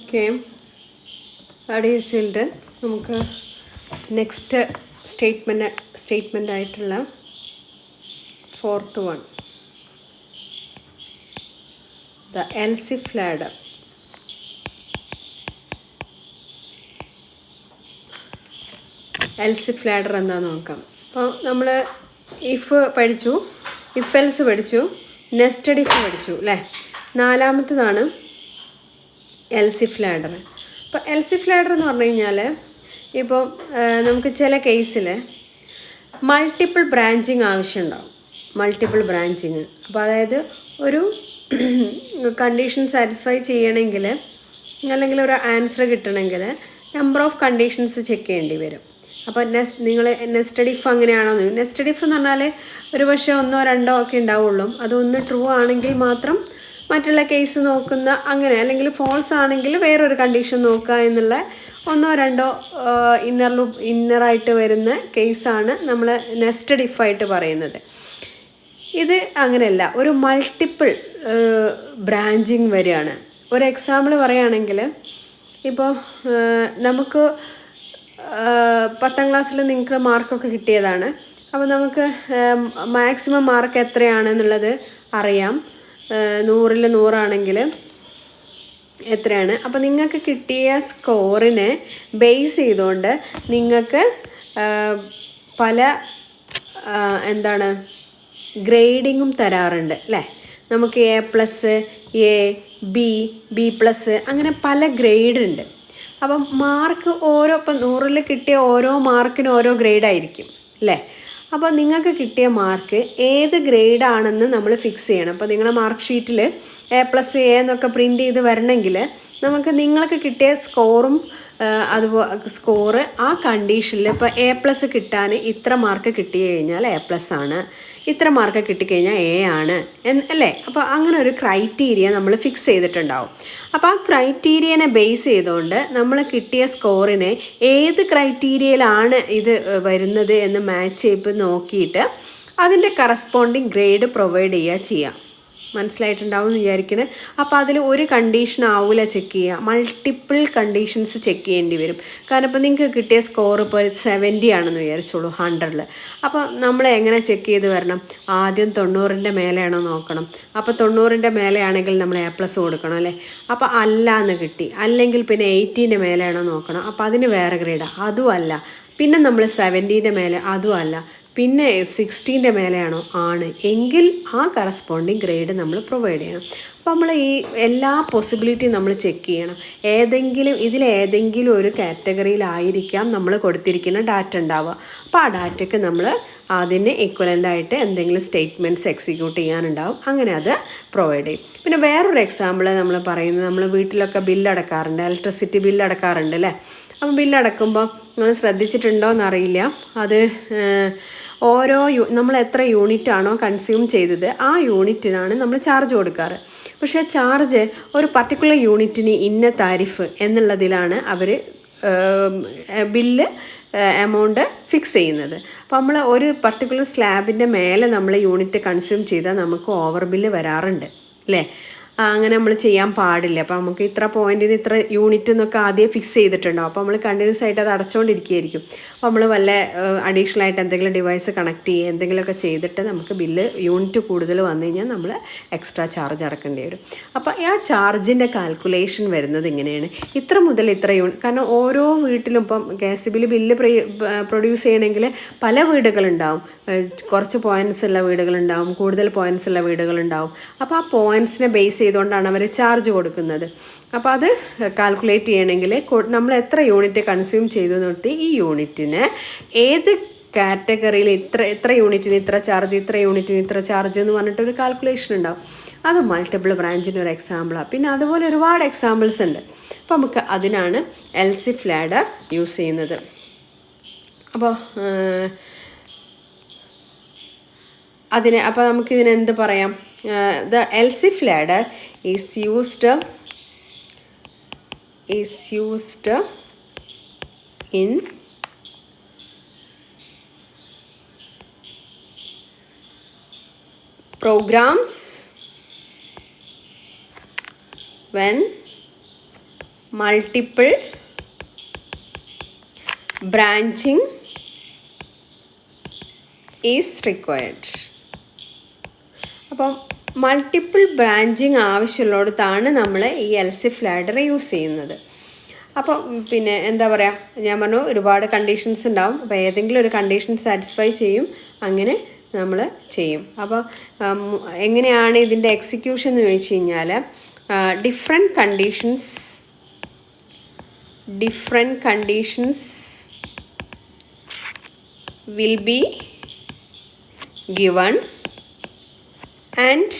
Okay, dear children, നമുക്ക് next statement ആയിട്ടുള്ള 4th one, the ELSIF ladder. ELSIF ladder എന്താണെന്ന് നോക്കാം. അപ്പോൾ നമ്മൾ ഇഫ് പഠിച്ചു, ഇഫ് എൽസ് പഠിച്ചു, നെസ്റ്റഡ് ഇഫ് പഠിച്ചു അല്ലേ. നാലാമത്തതാണ് എൽസിഫ് ലാഡർ. അപ്പോൾ എൽസിഫ് ലാഡർ എന്ന് പറഞ്ഞു കഴിഞ്ഞാൽ ഇപ്പോൾ നമുക്ക് ചില കേസിൽ മൾട്ടിപ്പിൾ ബ്രാഞ്ചിങ് ആവശ്യമുണ്ടാവും. മൾട്ടിപ്പിൾ ബ്രാഞ്ചിങ്, അപ്പോൾ അതായത് ഒരു കണ്ടീഷൻ സാറ്റിസ്ഫൈ ചെയ്യണമെങ്കിൽ അല്ലെങ്കിൽ ഒരു ആൻസർ കിട്ടണമെങ്കിൽ നമ്പർ ഓഫ് കണ്ടീഷൻസ് ചെക്ക് ചെയ്യേണ്ടി വരും. അപ്പോൾ നിങ്ങൾ നെസ്റ്റഡ് ഇഫ് അങ്ങനെയാണോ? നെസ്റ്റഡ് ഇഫ് എന്ന് പറഞ്ഞാൽ ഒരു പക്ഷേ 1 or 2 ഒക്കെ ഉണ്ടാവുള്ളൂ. അതൊന്ന് ട്രൂ ആണെങ്കിൽ മാത്രം മറ്റുള്ള കേസ് നോക്കുന്ന അങ്ങനെ, അല്ലെങ്കിൽ ഫോൾസ് ആണെങ്കിൽ വേറൊരു കണ്ടീഷൻ നോക്കുക എന്നുള്ള 1 or 2 ഇന്നറായിട്ട് വരുന്ന കേസാണ് നമ്മൾ നെസ്റ്റഡ് ഇഫായിട്ട് പറയുന്നത്. ഇത് അങ്ങനെയല്ല, ഒരു മൾട്ടിപ്പിൾ ബ്രാഞ്ചിങ് വരികയാണ്. ഒരു എക്സാമ്പിൾ പറയുകയാണെങ്കിൽ ഇപ്പോൾ നമുക്ക് 10th ക്ലാസ്സിൽ നിങ്ങൾക്ക് മാർക്കൊക്കെ കിട്ടിയതാണ്. അപ്പോൾ നമുക്ക് മാക്സിമം മാർക്ക് എത്രയാണെന്നുള്ളത് അറിയാം. 100ൽ 100 ആണെങ്കിൽ എത്രയാണ്. അപ്പോൾ നിങ്ങൾക്ക് കിട്ടിയ സ്കോറിനെ ബേസ് ചെയ്തുകൊണ്ട് നിങ്ങൾക്ക് പല ഗ്രേഡിങ്ങും തരാറുണ്ട് അല്ലേ. നമുക്ക് A+, A, B, B+, അങ്ങനെ പല ഗ്രേഡ് ഉണ്ട്. അപ്പം മാർക്ക് ഇപ്പം 100ൽ കിട്ടിയ ഓരോ മാർക്കിനും ഓരോ ഗ്രേഡായിരിക്കും അല്ലേ. അപ്പോൾ നിങ്ങൾക്ക് കിട്ടിയ മാർക്ക് ഏത് ഗ്രേഡാണെന്ന് നമ്മൾ ഫിക്സ് ചെയ്യണം. അപ്പോൾ നിങ്ങളുടെ മാർക്ക് ഷീറ്റിൽ A+, A എന്നൊക്കെ പ്രിൻ്റ് ചെയ്ത് വരണമെങ്കിൽ നിങ്ങൾക്ക് കിട്ടിയ സ്കോറും സ്കോറ് ആ കണ്ടീഷനിൽ ഇപ്പോൾ A+ കിട്ടാൻ ഇത്ര മാർക്ക് കിട്ടി കഴിഞ്ഞാൽ A+ ആണ്, ഇത്ര മാർക്ക് കിട്ടിക്കഴിഞ്ഞാൽ A ആണ് അല്ലേ. അപ്പോൾ അങ്ങനെ ഒരു ക്രൈറ്റീരിയ നമ്മൾ ഫിക്സ് ചെയ്തിട്ടുണ്ടാവും. അപ്പോൾ ആ ക്രൈറ്റീരിയനെ ബേസ് ചെയ്തുകൊണ്ട് നമ്മൾ കിട്ടിയ സ്കോറിനെ ഏത് ക്രൈറ്റീരിയയിലാണ് ഇത് വരുന്നത് എന്ന് മാച്ച് ചെയ്ത് നോക്കിയിട്ട് അതിൻ്റെ കറസ്പോണ്ടിങ് ഗ്രേഡ് പ്രൊവൈഡ് ചെയ്യാം. മനസ്സിലായിട്ടുണ്ടാവും എന്ന് വിചാരിക്കുന്നത്. അപ്പോൾ അതിൽ ഒരു കണ്ടീഷൻ ആവില്ല ചെക്ക് ചെയ്യുക, മൾട്ടിപ്പിൾ കണ്ടീഷൻസ് ചെക്ക് ചെയ്യേണ്ടി വരും. കാരണം ഇപ്പോൾ നിങ്ങൾക്ക് കിട്ടിയ സ്കോർ ഇപ്പോൾ 70 ആണെന്ന് വിചാരിച്ചോളൂ 100ൽ. അപ്പോൾ നമ്മൾ എങ്ങനെ ചെക്ക് ചെയ്ത് വരണം? ആദ്യം 90ൻ്റെ മേലെയാണോ നോക്കണം. അപ്പോൾ 90ൻ്റെ മേലെയാണെങ്കിൽ നമ്മൾ A+ കൊടുക്കണം അല്ലേ. അപ്പോൾ അല്ല എന്ന് കിട്ടി, അല്ലെങ്കിൽ പിന്നെ 80ൻ്റെ മേലെയാണോ നോക്കണം. അപ്പോൾ അതിന് വേറെ ഗ്രേഡാണ്, അതും അല്ല. പിന്നെ നമ്മൾ 70ൻ്റെ മേലെ, അതും അല്ല. പിന്നെ 60ൻ്റെ മേലെയാണോ? ആണ് എങ്കിൽ ആ കറസ്പോണ്ടിങ് ഗ്രേഡ് നമ്മൾ പ്രൊവൈഡ് ചെയ്യണം. അപ്പോൾ നമ്മൾ ഈ എല്ലാ പോസിബിലിറ്റിയും നമ്മൾ ചെക്ക് ചെയ്യണം. ഇതിലേതെങ്കിലും ഒരു കാറ്റഗറിയിലായിരിക്കാം നമ്മൾ കൊടുത്തിരിക്കുന്ന ഡാറ്റ ഉണ്ടാവുക. അപ്പോൾ ആ ഡാറ്റയ്ക്ക് നമ്മൾ അതിന് ഇക്വലൻ്റായിട്ട് എന്തെങ്കിലും സ്റ്റേറ്റ്മെൻറ്റ്സ് എക്സിക്യൂട്ട് ചെയ്യാനുണ്ടാവും. അങ്ങനെ അത് പ്രൊവൈഡ് ചെയ്യും. പിന്നെ വേറൊരു എക്സാമ്പിൾ നമ്മൾ പറയുന്നത്, നമ്മൾ വീട്ടിലൊക്കെ ബില്ലടക്കാറുണ്ട്, ഇലക്ട്രിസിറ്റി ബില്ലടക്കാറുണ്ട് അല്ലേ. അപ്പം ബില്ലടക്കുമ്പോൾ നിങ്ങൾ ശ്രദ്ധിച്ചിട്ടുണ്ടോ എന്നറിയില്ല, അത് നമ്മൾ എത്ര യൂണിറ്റാണോ കൺസ്യൂം ചെയ്തത് ആ യൂണിറ്റിനാണ് നമ്മൾ ചാർജ് കൊടുക്കാറ്. പക്ഷേ ചാർജ് ഒരു പർട്ടിക്കുലർ യൂണിറ്റിന് ഇന്ന താരിഫ് എന്നുള്ളതിലാണ് അവർ ബില്ല് എമൗണ്ട് ഫിക്സ് ചെയ്യുന്നത്. അപ്പോൾ നമ്മൾ ഒരു പർട്ടിക്കുലർ സ്ലാബിൻ്റെ മേലെ നമ്മൾ യൂണിറ്റ് കൺസ്യൂം ചെയ്താൽ നമുക്ക് ഓവർ ബില്ല് വരാറുണ്ട് അല്ലേ. അങ്ങനെ നമ്മൾ ചെയ്യാൻ പാടില്ല. അപ്പോൾ നമുക്ക് ഇത്ര പോയിൻറ്റിന് ഇത്ര യൂണിറ്റ് എന്നൊക്കെ ആദ്യം ഫിക്സ് ചെയ്തിട്ടുണ്ടാവും. അപ്പോൾ നമ്മൾ കണ്ടിന്യൂസ് ആയിട്ട് അത് അടച്ചുകൊണ്ടിരിക്കുകയായിരിക്കും. അപ്പോൾ നമ്മൾ വല്ല അഡീഷണൽ ആയിട്ട് എന്തെങ്കിലും ഡിവൈസ് കണക്ട് ചെയ്യുക എന്തെങ്കിലുമൊക്കെ ചെയ്തിട്ട് നമുക്ക് ബില്ല് യൂണിറ്റ് കൂടുതൽ വന്നു കഴിഞ്ഞാൽ നമ്മൾ എക്സ്ട്രാ ചാർജ് അടക്കേണ്ടി വരും. അപ്പോൾ ആ ചാർജിൻ്റെ കാൽക്കുലേഷൻ വരുന്നത് ഇങ്ങനെയാണ്, ഇത്ര മുതൽ ഇത്ര യൂണിറ്റ്. കാരണം ഓരോ വീട്ടിലും ഇപ്പം KSB ബില്ല് പ്രൊഡ്യൂസ് ചെയ്യണമെങ്കിൽ പല വീടുകളുണ്ടാവും. കുറച്ച് പോയിൻറ്റ്സ് ഉള്ള വീടുകളുണ്ടാവും, കൂടുതൽ പോയിൻറ്റ്സ് ഉള്ള വീടുകളുണ്ടാവും. അപ്പോൾ ആ പോയിൻറ്റ്സിനെ ബേസ് ചെയ്തുകൊണ്ടാണ് അവർ ചാർജ് കൊടുക്കുന്നത്. അപ്പോൾ അത് കാൽക്കുലേറ്റ് ചെയ്യണമെങ്കിൽ നമ്മൾ എത്ര യൂണിറ്റ് കൺസ്യൂം ചെയ്തു നിർത്തി ഈ യൂണിറ്റിന് ഏത് കാറ്റഗറിയിൽ എത്ര യൂണിറ്റിന് ഇത്ര ചാർജ്, ഇത്ര യൂണിറ്റിന് ഇത്ര ചാർജ് എന്ന് പറഞ്ഞിട്ടൊരു കാൽക്കുലേഷൻ ഉണ്ടാവും. അത് മൾട്ടിപ്പിൾ ബ്രാഞ്ചിൻ്റെ ഒരു എക്സാമ്പിളാണ്. പിന്നെ അതുപോലെ ഒരുപാട് എക്സാമ്പിൾസ് ഉണ്ട്. അപ്പോൾ നമുക്ക് അതിനാണ് എൽസിഫ് ലാഡർ യൂസ് ചെയ്യുന്നത്. അപ്പോൾ അപ്പോൾ നമുക്കിതിന് എന്ത് പറയാം? The ELSIF ladder is used in programs when multiple branching is required. അപ്പം മൾട്ടിപ്പിൾ ബ്രാഞ്ചിങ് ആവശ്യമുള്ളിടത്താണ് നമ്മൾ ഈ എൽസിഫ് ലാഡർ യൂസ് ചെയ്യുന്നത്. അപ്പം പിന്നെ എന്താ പറയുക, ഞാൻ പറഞ്ഞു ഒരുപാട് കണ്ടീഷൻസ് ഉണ്ടാവും. അപ്പോൾ ഏതെങ്കിലും ഒരു കണ്ടീഷൻ സാറ്റിസ്ഫൈ ചെയ്യും, അങ്ങനെ നമ്മൾ ചെയ്യും. അപ്പോൾ എങ്ങനെയാണ് ഇതിൻ്റെ എക്സിക്യൂഷൻ എന്ന് ചോദിച്ചു കഴിഞ്ഞാൽ, different conditions will be given and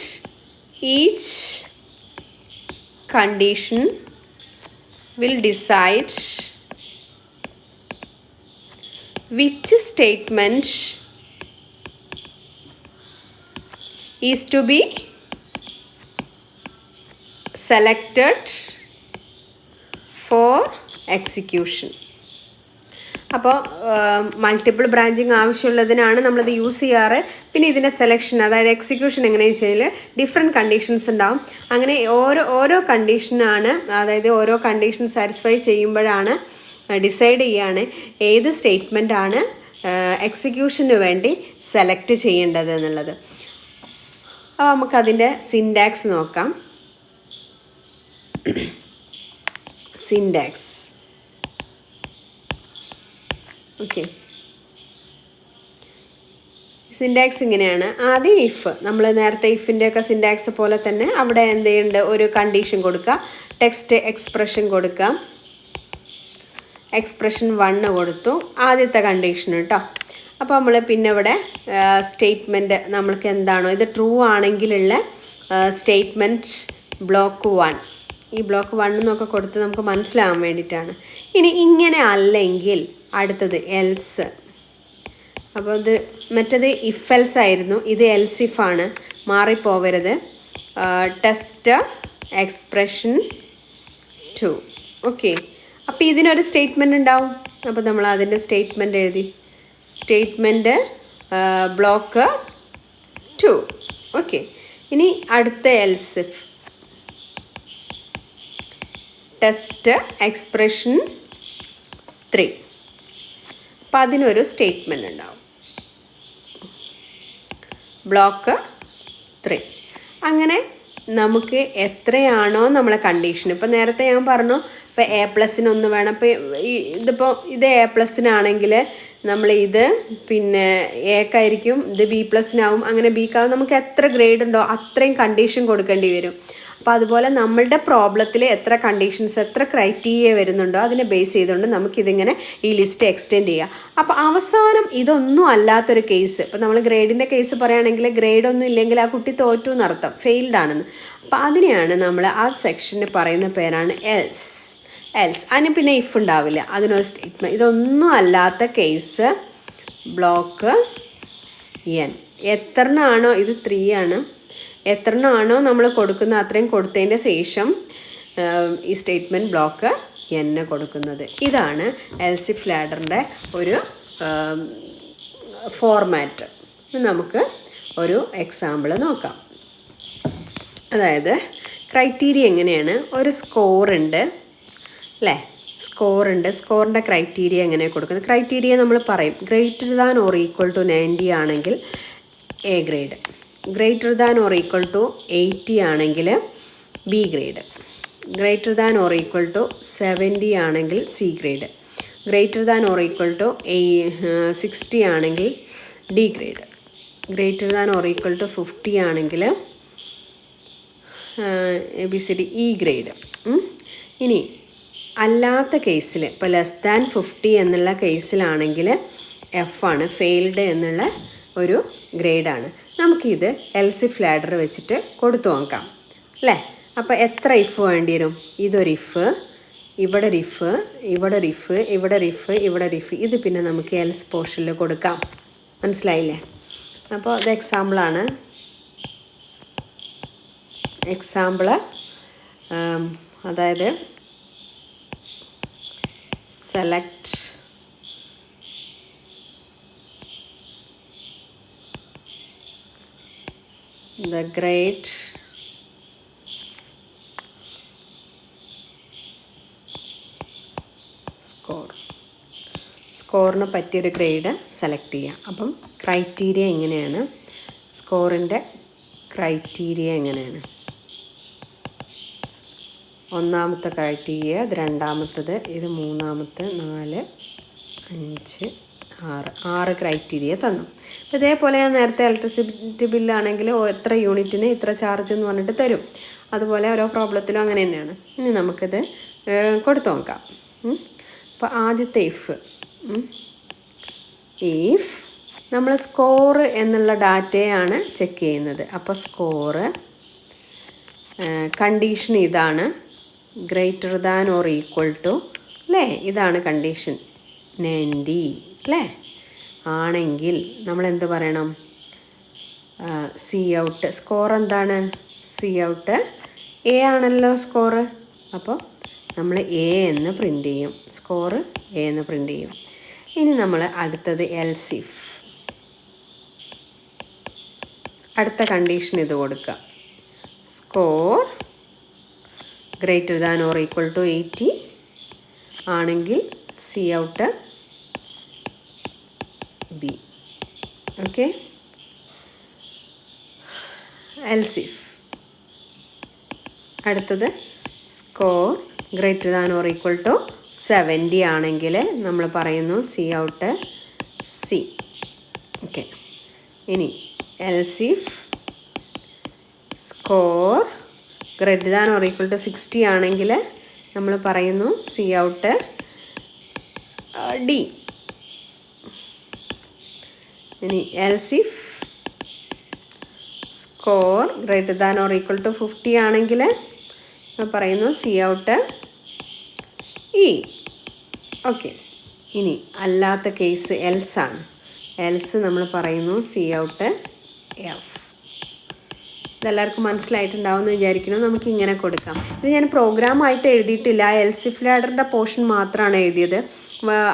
each condition will decide which statement is to be selected for execution. അപ്പോൾ മൾട്ടിപ്പിൾ ബ്രാഞ്ചിങ് ആവശ്യമുള്ളതിനാണ് നമ്മളത് യൂസ് ചെയ്യാറ്. പിന്നെ ഇതിൻ്റെ സെലക്ഷൻ, അതായത് എക്സിക്യൂഷൻ എങ്ങനെയാണെന്ന് വെച്ചാൽ ഡിഫറെൻറ്റ് കണ്ടീഷൻസ് ഉണ്ടാവും. അങ്ങനെ ഓരോ കണ്ടീഷനാണ്, അതായത് ഓരോ കണ്ടീഷൻ സാറ്റിസ്ഫൈ ചെയ്യുമ്പോഴാണ് ഡിസൈഡ് ചെയ്യാണ് ഏത് സ്റ്റേറ്റ്മെൻറ്റാണ് എക്സിക്യൂഷന് വേണ്ടി സെലക്ട് ചെയ്യേണ്ടത് എന്നുള്ളത്. അപ്പോൾ നമുക്കതിൻ്റെ സിൻടാക്സ് നോക്കാം. സിൻടാക്സ് ഓക്കെ, സിൻടാക്സ് ഇങ്ങനെയാണ്. ആദ്യം ഇഫ്, നമ്മൾ നേരത്തെ ഇഫിൻ്റെയൊക്കെ സിൻടാക്സ് പോലെ തന്നെ അവിടെ എന്ത് ചെയ്യുന്നുണ്ട്, ഒരു കണ്ടീഷൻ കൊടുക്കുക, ടെക്സ്റ്റ് എക്സ്പ്രഷൻ കൊടുക്കുക. എക്സ്പ്രഷൻ 1 കൊടുത്തു, ആദ്യത്തെ കണ്ടീഷൻ കേട്ടോ. അപ്പോൾ നമ്മൾ പിന്നെ ഇവിടെ സ്റ്റേറ്റ്മെൻറ്റ് നമ്മൾക്ക് എന്താണോ, ഇത് ട്രൂ ആണെങ്കിലുള്ള സ്റ്റേറ്റ്മെൻറ്റ് ബ്ലോക്ക് 1, ഈ ബ്ലോക്ക് 1 എന്നൊക്കെ കൊടുത്ത് നമുക്ക് മനസ്സിലാകാൻ വേണ്ടിയിട്ടാണ്. ഇനി ഇങ്ങനെ അല്ലെങ്കിൽ അടുത്തത് എൽസ്. അപ്പോൾ ഇത് മറ്റേത് ഇഫ് എൽസ് ആയിരുന്നു, ഇത് എൽസിഫാണ്, മാറിപ്പോവരുത്. Test expression 2. ഓക്കെ, അപ്പോൾ ഇതിനൊരു സ്റ്റേറ്റ്മെൻറ്റ് ഉണ്ടാവും. അപ്പോൾ നമ്മൾ അതിൻ്റെ സ്റ്റേറ്റ്മെൻറ്റ് എഴുതി, സ്റ്റേറ്റ്മെൻറ്റ് ബ്ലോക്ക് 2. ഓക്കെ, ഇനി അടുത്ത എൽസിഫ് ടെസ്റ്റ് എക്സ്പ്രഷൻ 3. അപ്പം അതിനൊരു സ്റ്റേറ്റ്മെൻറ്റ് ഉണ്ടാവും, ബ്ലോക്ക് 3. അങ്ങനെ നമുക്ക് എത്രയാണോ നമ്മളെ കണ്ടീഷൻ, ഇപ്പോൾ നേരത്തെ ഞാൻ പറഞ്ഞു ഇപ്പോൾ A+ന് 1 വേണം. അപ്പോൾ ഇത് A+നാണെങ്കിൽ നമ്മൾ ഇത് പിന്നെ എക്കായിരിക്കും, ഇത് B+നാവും, അങ്ങനെ ബിക്കാവും. നമുക്ക് എത്ര ഗ്രേഡ് ഉണ്ടോ അത്രയും കണ്ടീഷൻ കൊടുക്കേണ്ടി വരും. അപ്പോൾ അതുപോലെ നമ്മളുടെ പ്രോബ്ലത്തിൽ എത്ര കണ്ടീഷൻസ്, എത്ര ക്രൈറ്റീരിയ വരുന്നുണ്ടോ അതിനെ ബേസ് ചെയ്തുകൊണ്ട് നമുക്കിതിങ്ങനെ ഈ ലിസ്റ്റ് എക്സ്റ്റെൻഡ് ചെയ്യാം. അപ്പോൾ അവസാനം ഇതൊന്നും അല്ലാത്തൊരു കേസ്, ഇപ്പോൾ നമ്മൾ ഗ്രേഡിൻ്റെ കേസ് പറയുകയാണെങ്കിൽ ഗ്രേഡൊന്നും ഇല്ലെങ്കിൽ ആ കുട്ടി തോറ്റു എന്നർത്ഥം, ഫെയിൽഡ് ആണെന്ന്. അപ്പോൾ അതിനെയാണ് നമ്മൾ ആ സെക്ഷന് പറയുന്ന പേരാണ് എൽസ്. അതിന് പിന്നെ ഇഫ് ഉണ്ടാവില്ല, അതിനൊരു സ്റ്റേറ്റ്മെൻറ്റ്. ഇതൊന്നും അല്ലാത്ത കേസ് ബ്ലോക്ക് n. എത്രണ്ണാണോ, ഇത് 3 ആണ്, എത്രണ്ണാണോ നമ്മൾ കൊടുക്കുന്ന അത്രയും കൊടുത്തതിൻ്റെ ശേഷം ഈ സ്റ്റേറ്റ്മെൻറ്റ് ബ്ലോക്ക് n കൊടുക്കുന്നത്. ഇതാണ് എൽസിഫ് ലാഡറിൻ്റെ ഒരു ഫോർമാറ്റ്. നമുക്ക് ഒരു എക്സാമ്പിൾ നോക്കാം. അതായത് ക്രൈറ്റീരിയ എങ്ങനെയാണ്, ഒരു സ്കോറുണ്ട് അല്ലേ, സ്കോറിൻ്റെ ക്രൈറ്റീരിയ എങ്ങനെ കൊടുക്കുന്നത്. ക്രൈറ്റീരിയ നമ്മൾ പറയും, greater than or equal to 90 ആണെങ്കിൽ A grade, greater than or equal to 80 ആണെങ്കിൽ B grade, greater than or equal to 70 ആണെങ്കിൽ C grade, greater than or equal to 60 ആണെങ്കിൽ D grade, greater than or equal to 50 ആണെങ്കിൽ ABCD E grade. ഇനി അല്ലാത്ത കേസിൽ ഇപ്പോൾ less than 50 എന്നുള്ള കേസിലാണെങ്കിൽ F ആണ്, ഫെയിൽഡ് എന്നുള്ള ഒരു ഗ്രേഡാണ്. നമുക്കിത് എൽസിഫ് ലാഡർ വെച്ചിട്ട് കൊടുത്തു നോക്കാം അല്ലേ. അപ്പോൾ എത്ര ഇഫ് വേണ്ടി വരും, ഇതൊരു ഇഫ്, ഇവിടെ ഒരു ഇഫ്, ഇവിടെ ഒരു ഇഫ്, ഇവിടെ ഒരു ഇഫ്, ഇവിടെ ഒരു ഇഫ്. ഇത് പിന്നെ നമുക്ക് എൽസ് പോർഷനിൽ കൊടുക്കാം, മനസ്സിലായില്ലേ. അപ്പോൾ അത് എക്സാമ്പിളാണ്. അതായത് select the grade സ്കോറിന് പറ്റിയൊരു ഗ്രേഡ് സെലക്ട് ചെയ്യാം. അപ്പം ക്രൈറ്റീരിയ എങ്ങനെയാണ്, സ്കോറിൻ്റെ ക്രൈറ്റീരിയ എങ്ങനെയാണ്? ഒന്നാമത്തെ ക്രൈറ്റീരിയ, ഇത് രണ്ടാമത്തത്, ഇത് മൂന്നാമത്തെ, 4, 5, 6 ക്രൈറ്റീരിയ തന്നു. അപ്പോൾ ഇതേപോലെ ഞാൻ നേരത്തെ ഇലക്ട്രിസിറ്റി ബില്ലാണെങ്കിൽ എത്ര യൂണിറ്റിന് ഇത്ര ചാർജ് എന്ന് പറഞ്ഞിട്ട് തരും. അതുപോലെ ഓരോ പ്രോബ്ലത്തിലും അങ്ങനെ തന്നെയാണ്. ഇനി നമുക്കിത് കൊടുത്തു നോക്കാം. അപ്പോൾ ആദ്യത്തെ ഇഫ് നമ്മൾ സ്കോർ എന്നുള്ള ഡാറ്റയാണ് ചെക്ക് ചെയ്യുന്നത്. അപ്പോൾ സ്കോറ് കണ്ടീഷൻ ഇതാണ്, greater than or equal to, അല്ലേ? ഇതാണ് കണ്ടീഷൻ 90, അല്ലേ? ആണെങ്കിൽ നമ്മൾ എന്ത് പറയണം? Cout. സ്കോർ എന്താണ്? സി ഔട്ട് എ ആണല്ലോ സ്കോറ്. അപ്പോൾ നമ്മൾ എ എന്ന് പ്രിൻ്റ് ചെയ്യും, സ്കോറ് എ എന്ന് പ്രിൻ്റ് ചെയ്യും. ഇനി നമ്മൾ അടുത്തത് എൽസ് ഇഫ്. അടുത്ത കണ്ടീഷൻ ഇത് കൊടുക്കുക, score greater than or equal to 80 ആണെങ്കിൽ cout B. Okay, else if. അടുത്തത് score greater than or equal to 70 ആണെങ്കിൽ നമ്മൾ പറയുന്നു സി ഔട്ട് സി. ഓക്കെ, ഇനി else if score greater than or equal to 60 ആണെങ്കിൽ നമ്മൾ പറയുന്നു സി ഔട്ട് ഡി. ഇനി else if score greater than or equal to 50 ആണെങ്കിൽ നമ്മൾ പറയുന്നു സി ഔട്ട് ഇ. ഓക്കെ, ഇനി അല്ലാത്ത കേസ് എൽസ് ആണ്. എൽസ് നമ്മൾ പറയുന്നു സി ഔട്ട് എഫ്. ഇതെല്ലാവർക്കും മനസ്സിലായിട്ടുണ്ടാവുമെന്ന് വിചാരിക്കുന്നു. നമുക്ക് ഇങ്ങനെ കൊടുക്കാം. ഇത് ഞാൻ പ്രോഗ്രാമായിട്ട് എഴുതിയിട്ടില്ല, എൽസ് ഇഫ് ലാഡറിൻ്റെ പോർഷൻ മാത്രമാണ് എഴുതിയത്.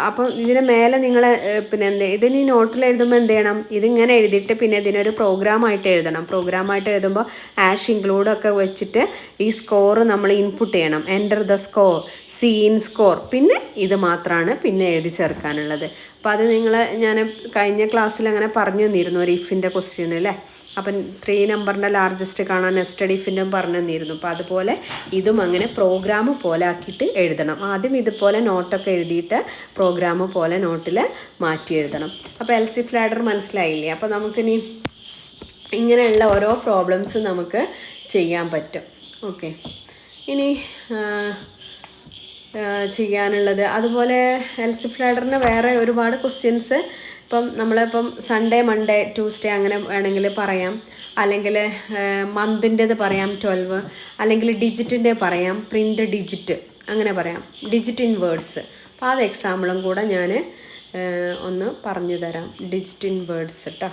അപ്പം ഇതിന് മേലെ നിങ്ങൾ പിന്നെ ഇതിന് ഈ നോട്ടിൽ എഴുതുമ്പോൾ എന്ത് ചെയ്യണം? ഇതിങ്ങനെ എഴുതിയിട്ട് പിന്നെ ഇതിനൊരു പ്രോഗ്രാമായിട്ട് എഴുതണം. പ്രോഗ്രാമായിട്ട് എഴുതുമ്പോൾ ആഷ് ഇൻക്ലൂഡൊക്കെ വെച്ചിട്ട് ഈ സ്കോർ നമ്മൾ ഇൻപുട്ട് ചെയ്യണം. Enter the score, C in score, പിന്നെ ഇത് മാത്രമാണ് പിന്നെ എഴുതി ചേർക്കാനുള്ളത്. അപ്പോൾ അത് ഞാൻ കഴിഞ്ഞ ക്ലാസ്സിൽ അങ്ങനെ പറഞ്ഞു തന്നിരുന്നു, ഒരു ഇഫിൻ്റെ ക്വസ്റ്റ്യൻ അല്ലേ. അപ്പം 3 നമ്പറിൻ്റെ ലാർജസ്റ്റ് കാണാൻ നെസ്റ്റഡ് ഇഫിൻ്റെ പറഞ്ഞു തന്നിരുന്നു. അപ്പോൾ അതുപോലെ ഇതും അങ്ങനെ പ്രോഗ്രാം പോലെ ആക്കിയിട്ട് എഴുതണം. ആദ്യം ഇതുപോലെ നോട്ടൊക്കെ എഴുതിയിട്ട് പ്രോഗ്രാം പോലെ നോട്ടിൽ മാറ്റി എഴുതണം. അപ്പോൾ എൽസ് ഇഫ് ലാഡർ മനസ്സിലായില്ലേ? അപ്പോൾ നമുക്കിനി ഇങ്ങനെയുള്ള ഓരോ പ്രോബ്ലംസ് നമുക്ക് ചെയ്യാൻ പറ്റും. ഓക്കെ, ഇനി ചെയ്യാനുള്ളത് അതുപോലെ എൽസ് ഇഫ് ലാഡറിന് വേറെ ഒരുപാട് ക്വസ്റ്റ്യൻസ് ഇപ്പം നമ്മളിപ്പം സൺഡേ, മൺഡേ, ട്യൂസ്ഡേ അങ്ങനെ വേണമെങ്കിൽ പറയാം. അല്ലെങ്കിൽ മന്തിൻ്റെത് പറയാം 12, അല്ലെങ്കിൽ ഡിജിറ്റിൻ്റെ പറയാം, പ്രിൻ്റ് ഡിജിറ്റ് അങ്ങനെ പറയാം, ഡിജിറ്റ് ഇൻ വേർഡ്സ്. അപ്പോൾ അത് എക്സാമ്പിളും കൂടെ ഞാൻ ഒന്ന് പറഞ്ഞു തരാം. ഡിജിറ്റ് ഇൻ വേർഡ്സ് കേട്ടോ.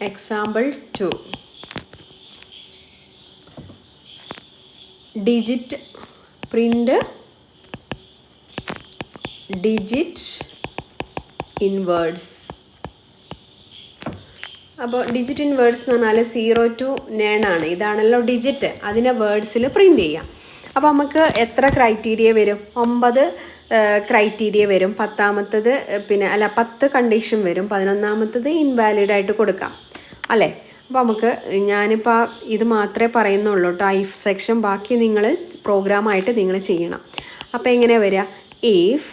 Example 2, digit print digit in words. അപ്പോൾ ഡിജിറ്റ് ഇൻ വേർഡ്സ് എന്ന് പറഞ്ഞാൽ 0 to 9 ആണ്. ഇതാണല്ലോ ഡിജിറ്റ്, അതിനെ വേർഡ്സിൽ പ്രിൻ്റ് ചെയ്യാം. അപ്പോൾ നമുക്ക് എത്ര ക്രൈറ്റീരിയ വരും? 9 ക്രൈറ്റീരിയ വരും. 10ാമത്തത് 10 കണ്ടീഷൻ വരും. 11ാമത്തത് ഇൻവാലിഡായിട്ട് കൊടുക്കാം അല്ലേ. അപ്പോൾ നമുക്ക് ഞാനിപ്പോൾ ഇത് മാത്രമേ പറയുന്നുള്ളൂ കേട്ടോ, ഇഫ് സെക്ഷൻ. ബാക്കി നിങ്ങൾ പ്രോഗ്രാമായിട്ട് നിങ്ങൾ ചെയ്യണം. അപ്പോൾ എങ്ങനെയാണ് വരിക? ഇഫ്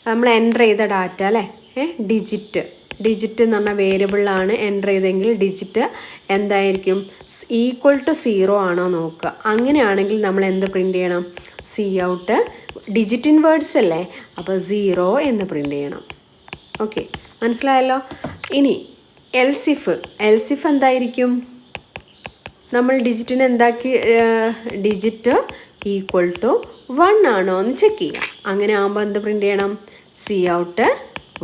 നമ്മൾ എൻ്റർ ചെയ്ത ഡാറ്റ അല്ലേ, ഡിജിറ്റ് എന്ന് പറഞ്ഞ വേരിയബിളാണ് എൻ്റർ ചെയ്തെങ്കിൽ ഡിജിറ്റ് എന്തായിരിക്കും? ഈക്വൽ ടു 0 ആണോ നോക്കുക. അങ്ങനെയാണെങ്കിൽ നമ്മൾ എന്ത് പ്രിൻ്റ് ചെയ്യണം? C out digit in words അല്ലേ, അപ്പോൾ 0 എന്ന് പ്രിൻ്റ് ചെയ്യണം. ഓക്കെ, മനസ്സിലായല്ലോ. ഇനി എൽസ് ഇഫ് എന്തായിരിക്കും? നമ്മൾ ഡിജിറ്റിന് എന്താക്കി, ഡിജിറ്റ് ഈക്വൽ ടു 1 ആണോ എന്ന് ചെക്ക് ചെയ്യാം. അങ്ങനെ ആകുമ്പോൾ എന്ത് പ്രിൻ്റ് ചെയ്യണം? C out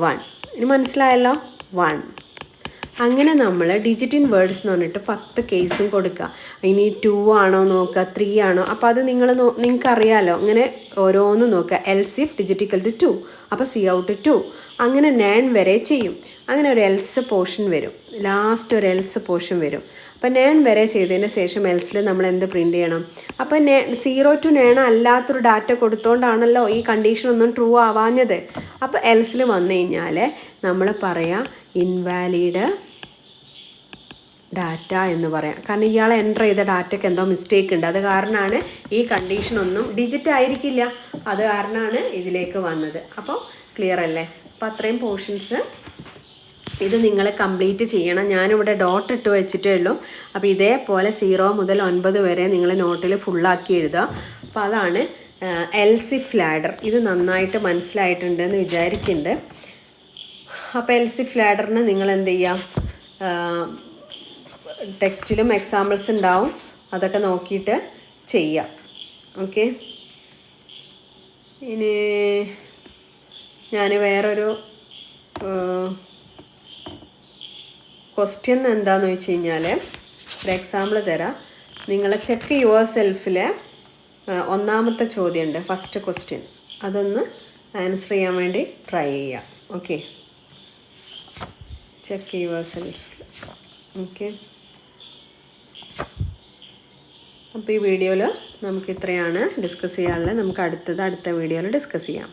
1. ഇനി മനസ്സിലായല്ലോ, 1. അങ്ങനെ നമ്മൾ ഡിജിറ്റ് ഇൻ വേർഡ്സ് എന്ന് പറഞ്ഞിട്ട് 10 കേസും കൊടുക്കുക. ഇനി 2 ആണോ നോക്കുക, 3 ആണോ. അപ്പോൾ അത് നിങ്ങൾക്ക് അറിയാമല്ലോ, അങ്ങനെ ഓരോന്നും നോക്കുക. Else if digit equal to 2, അപ്പോൾ സി ഔട്ട് 2. അങ്ങനെ 9 വരെ ചെയ്യും. അങ്ങനെ ഒരു എൽസ് പോർഷൻ വരും, ലാസ്റ്റ് ഒരു എൽസ് പോർഷൻ വരും. അപ്പോൾ നേൺ വരെ ചെയ്തതിന് ശേഷം എൽസിൽ നമ്മൾ എന്ത് പ്രിൻറ്റ് ചെയ്യണം? അപ്പോൾ 0 to നേൺ അല്ലാത്തൊരു ഡാറ്റ കൊടുത്തോണ്ടാണല്ലോ ഈ കണ്ടീഷൻ ഒന്നും ട്രൂ ആവാഞ്ഞത്. അപ്പോൾ എൽസിൽ വന്നു കഴിഞ്ഞാൽ നമ്മൾ പറയാം ഇൻവാലിഡ് ഡാറ്റ എന്ന് പറയാം. കാരണം ഇയാൾ എൻ്റർ ചെയ്ത ഡാറ്റയ്ക്ക് എന്തോ മിസ്റ്റേക്ക് ഉണ്ട്, അത് കാരണമാണ് ഈ കണ്ടീഷൻ ഒന്നും ഡിജിറ്റ് ആയിരിക്കില്ല, അത് കാരണമാണ് ഇതിലേക്ക് വന്നത്. അപ്പോൾ ക്ലിയർ അല്ലേ? അപ്പോൾ അത്രയും പോർഷൻസ് ഇത് നിങ്ങൾ കംപ്ലീറ്റ് ചെയ്യണം. ഞാനിവിടെ ഡോട്ട് ഇട്ട് വെച്ചിട്ടേ ഉള്ളൂ. അപ്പോൾ ഇതേപോലെ 0 മുതൽ 9 വരെ നിങ്ങൾ നോട്ടിൽ ഫുള്ളാക്കി എഴുതുക. അപ്പോൾ അതാണ് എൽസിഫ് ലാഡർ. ഇത് നന്നായിട്ട് മനസ്സിലായിട്ടുണ്ടെന്ന് വിചാരിക്കുന്നുണ്ട്. അപ്പോൾ എൽസിഫ് ലാഡറിന് നിങ്ങൾ എന്ത് ചെയ്യാം, ടെക്സ്റ്റിലും എക്സാമ്പിൾസ് ഉണ്ടാവും, അതൊക്കെ നോക്കിയിട്ട് ചെയ്യാം. ഓക്കെ, ഇനി ഞാൻ വേറൊരു ക്വസ്റ്റ്യൻ എന്താണെന്ന് വെച്ച് കഴിഞ്ഞാൽ ഒരു എക്സാമ്പിൾ തരാം. നിങ്ങൾ ചെക്ക് യുവർ സെൽഫിൽ ഒന്നാമത്തെ ചോദ്യമുണ്ട്, ഫസ്റ്റ് ക്വസ്റ്റ്യൻ, അതൊന്ന് ആൻസർ ചെയ്യാൻ വേണ്ടി ട്രൈ ചെയ്യാം. Okay, check your self. Okay, അപ്പോൾ ഈ വീഡിയോയിൽ നമുക്ക് ഇത്രയാണ് ഡിസ്കസ് ചെയ്യാനുള്ളത്. നമുക്ക് അടുത്ത വീഡിയോയിൽ ഡിസ്കസ് ചെയ്യാം.